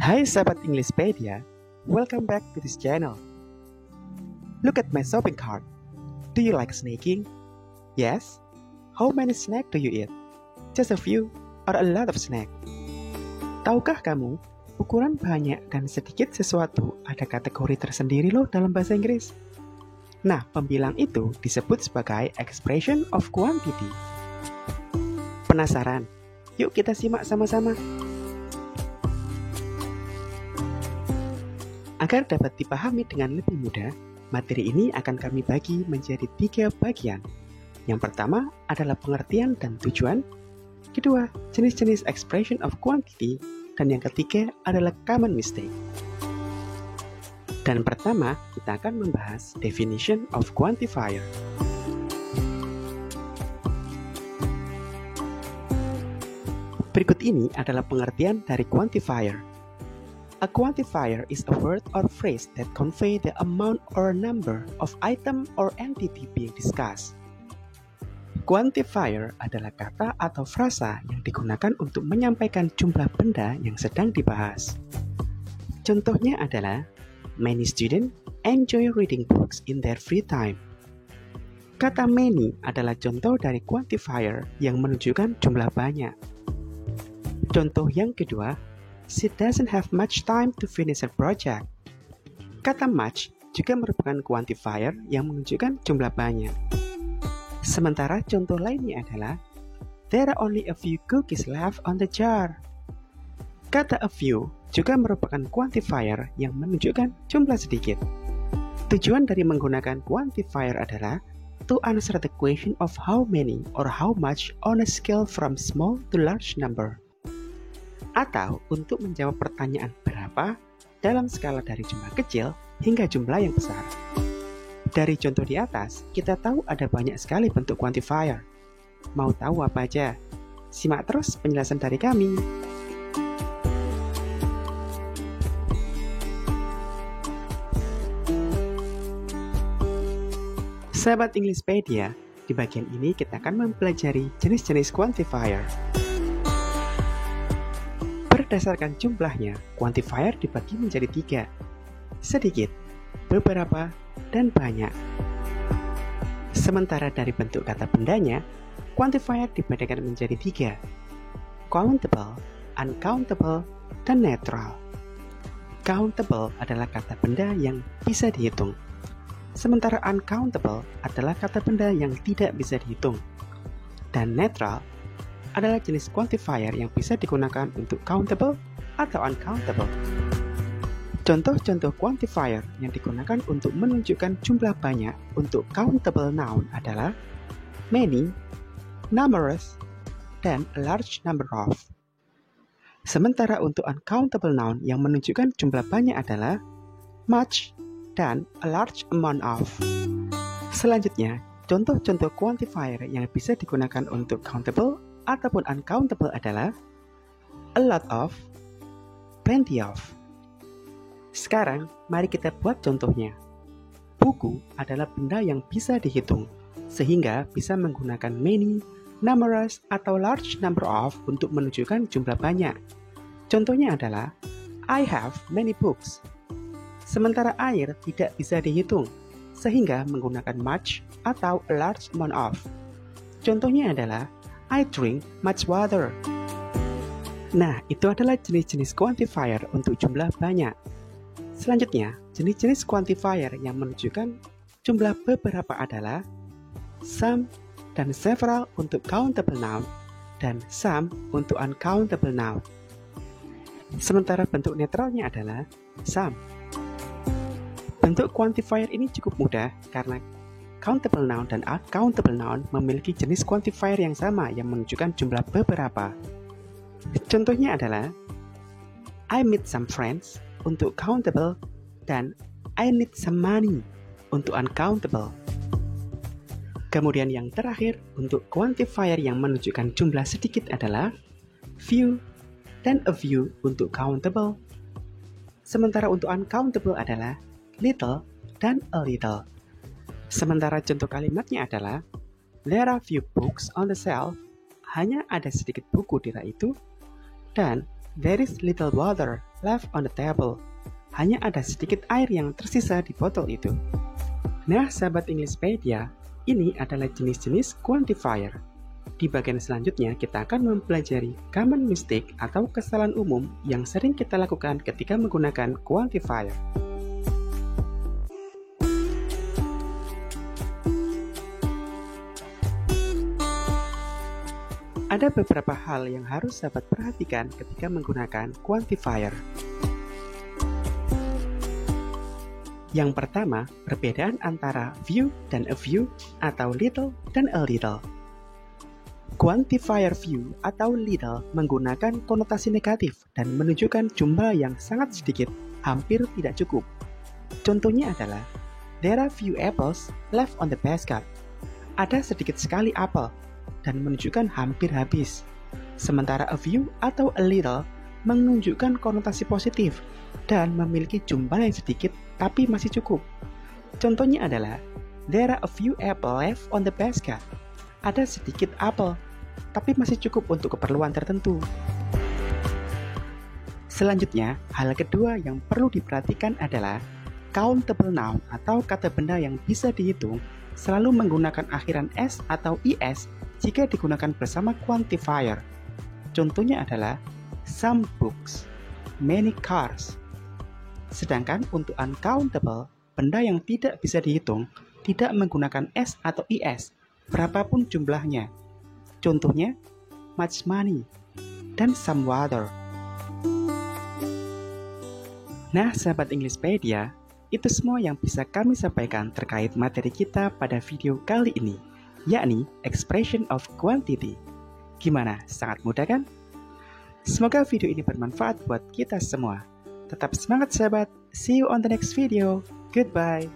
Hai sahabat Englishpedia, welcome back to this channel. Look at my shopping cart. Do you like snacking? Yes? How many snacks do you eat? Just a few or a lot of snack? Tahukah kamu, ukuran banyak dan sedikit sesuatu ada kategori tersendiri loh dalam bahasa Inggris. Nah, pembilang itu disebut sebagai expression of quantity. Penasaran? Yuk kita simak sama-sama. Agar dapat dipahami dengan lebih mudah, materi ini akan kami bagi menjadi 3 bagian. Yang pertama adalah pengertian dan tujuan, kedua, jenis-jenis expression of quantity, dan yang ketiga adalah common mistake. Dan pertama, kita akan membahas definition of quantifier. Berikut ini adalah pengertian dari quantifier. A quantifier is a word or phrase that convey the amount or number of item or entity being discussed. Quantifier adalah kata atau frasa yang digunakan untuk menyampaikan jumlah benda yang sedang dibahas. Contohnya adalah, many students enjoy reading books in their free time. Kata many adalah contoh dari quantifier yang menunjukkan jumlah banyak. Contoh yang kedua, she doesn't have much time to finish her project. Kata much juga merupakan quantifier yang menunjukkan jumlah banyak. Sementara contoh lainnya adalah, there are only a few cookies left on the jar. Kata a few juga merupakan quantifier yang menunjukkan jumlah sedikit. Tujuan dari menggunakan quantifier adalah to answer the question of how many or how much on a scale from small to large number. Atau untuk menjawab pertanyaan berapa dalam skala dari jumlah kecil hingga jumlah yang besar. Dari contoh di atas, kita tahu ada banyak sekali bentuk quantifier. Mau tahu apa aja? Simak terus penjelasan dari kami. Sahabat Englishpedia, di bagian ini kita akan mempelajari jenis-jenis quantifier. Berdasarkan jumlahnya, quantifier dibagi menjadi 3, sedikit, beberapa, dan banyak. Sementara dari bentuk kata bendanya, quantifier dibedakan menjadi 3, countable, uncountable, dan neutral. Countable adalah kata benda yang bisa dihitung, sementara uncountable adalah kata benda yang tidak bisa dihitung, dan neutral adalah jenis quantifier yang bisa digunakan untuk countable atau uncountable. Contoh-contoh quantifier yang digunakan untuk menunjukkan jumlah banyak untuk countable noun adalah many, numerous, dan a large number of. Sementara untuk uncountable noun yang menunjukkan jumlah banyak adalah much dan a large amount of. Selanjutnya, contoh-contoh quantifier yang bisa digunakan untuk countable ataupun uncountable adalah a lot of, plenty of. Sekarang, mari kita buat contohnya. Buku adalah benda yang bisa dihitung, sehingga bisa menggunakan many, numerous, atau large number of untuk menunjukkan jumlah banyak. Contohnya adalah, I have many books. Sementara air tidak bisa dihitung, sehingga menggunakan much atau a large amount of. Contohnya adalah, I drink much water. Nah, itu adalah jenis-jenis quantifier untuk jumlah banyak. Selanjutnya, jenis-jenis quantifier yang menunjukkan jumlah beberapa adalah some dan several untuk countable noun dan some untuk uncountable noun. Sementara bentuk netralnya adalah some. Bentuk quantifier ini cukup mudah karena countable noun dan uncountable noun memiliki jenis quantifier yang sama yang menunjukkan jumlah beberapa. Contohnya adalah, I meet some friends untuk countable dan I need some money untuk uncountable. Kemudian yang terakhir untuk quantifier yang menunjukkan jumlah sedikit adalah few dan a few untuk countable. Sementara untuk uncountable adalah little dan a little. Sementara contoh kalimatnya adalah, there are few books on the shelf, hanya ada sedikit buku di rak itu, dan There is little water left on the table. Hanya ada sedikit air yang tersisa di botol itu. Nah, sahabat Englishpedia, ini adalah jenis-jenis quantifier. Di bagian selanjutnya, kita akan mempelajari common mistake atau kesalahan umum yang sering kita lakukan ketika menggunakan quantifier. Ada beberapa hal yang harus sahabat perhatikan ketika menggunakan quantifier. Yang pertama, perbedaan antara few dan a few atau little dan a little. Quantifier few atau little menggunakan konotasi negatif dan menunjukkan jumlah yang sangat sedikit, hampir tidak cukup. Contohnya adalah, there are few apples left on the basket. Ada sedikit sekali apel dan menunjukkan hampir habis. Sementara a few atau a little menunjukkan konotasi positif dan memiliki jumlah yang sedikit tapi masih cukup. Contohnya adalah, there are a few apples left on the basket. Ada sedikit apel, tapi masih cukup untuk keperluan tertentu. Selanjutnya, hal kedua yang perlu diperhatikan adalah countable noun atau kata benda yang bisa dihitung selalu menggunakan akhiran s atau is jika digunakan bersama quantifier. Contohnya adalah some books, many cars. Sedangkan untuk uncountable, benda yang tidak bisa dihitung, tidak menggunakan s atau is, berapapun jumlahnya. Contohnya, much money, dan some water. Nah, sahabat Englishpedia, itu semua yang bisa kami sampaikan terkait materi kita pada video kali ini, yakni expression of quantity. Gimana? Sangat mudah kan? Semoga video ini bermanfaat buat kita semua. Tetap semangat sahabat. See you on the next video. Goodbye.